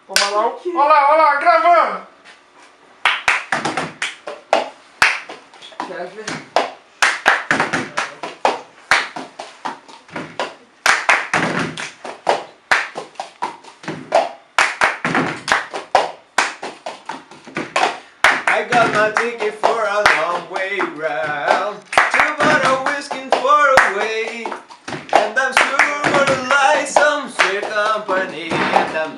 Vamos lá, olha lá, gravando! Quer ver? I got my ticket for a long way round. 2 bottle whiskey for a way. And I'm sure gonna like some sweet company. And I'm